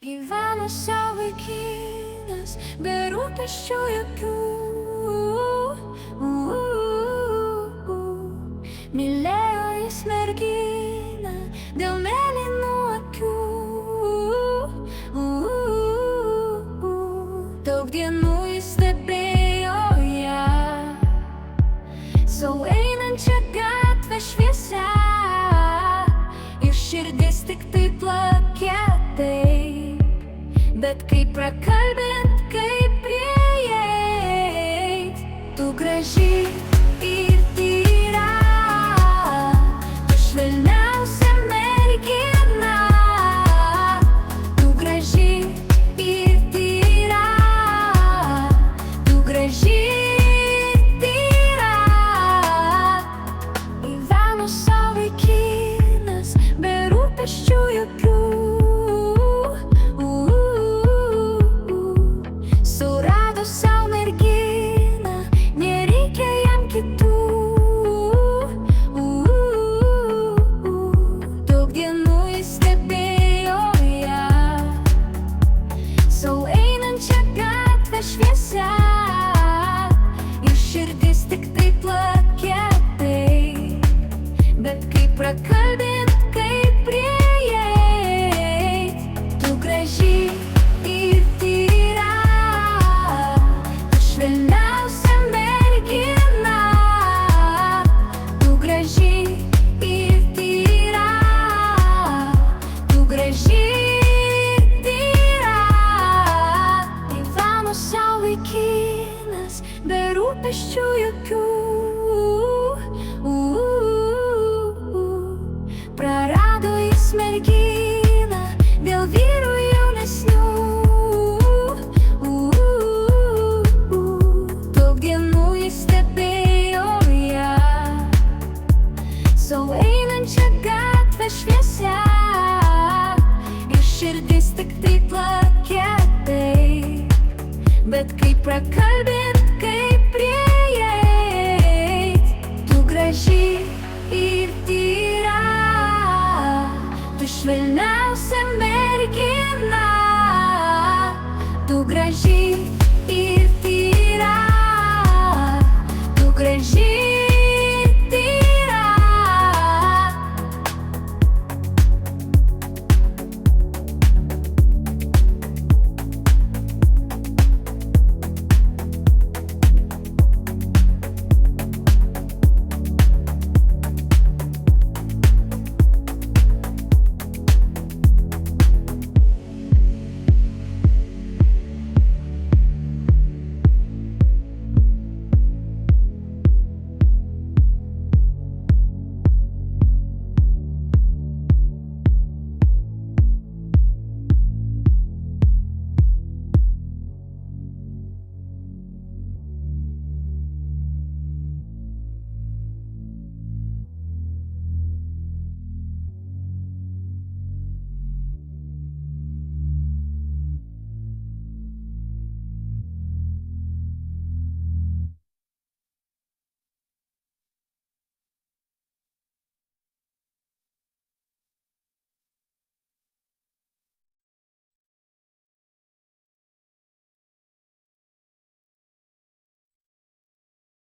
Gyvena sau vaikinas, be rūpesčių jokių. Mylėjo jis merginą dėl mėlynų akių. Daug dienų jis stebėjo ją, sau einančią gatvę šviesią, ir širdis tik tai plakė taip. Bet kaip prakalbint, kaip prieit, tu graži ir tyra, tu švelniausia mergina. Tu graži ir tyra, tu graži ir tyra. Gyveno sau vaikinas, be rūpesčių jokių. Sau merginą, nereikia jam kitų. Daug dienų jis stebėjo ją, sau einančią gatvę šviesią, ir širdis tik tai plakė taip. Bet kaip prakalbint, kaip prieit, tu graži ir tyra, švelniausia mergina. Tu graži ir tyra, tu graži ir tyra. Gyveno sau vaikinas, be rūpesčių jokių. Prarado jis merginą dėl vyrų jaunesnių. Sau einančią gatvę šviesią, ir širdis tik tai plakė taip. Bet kaip prakalbint,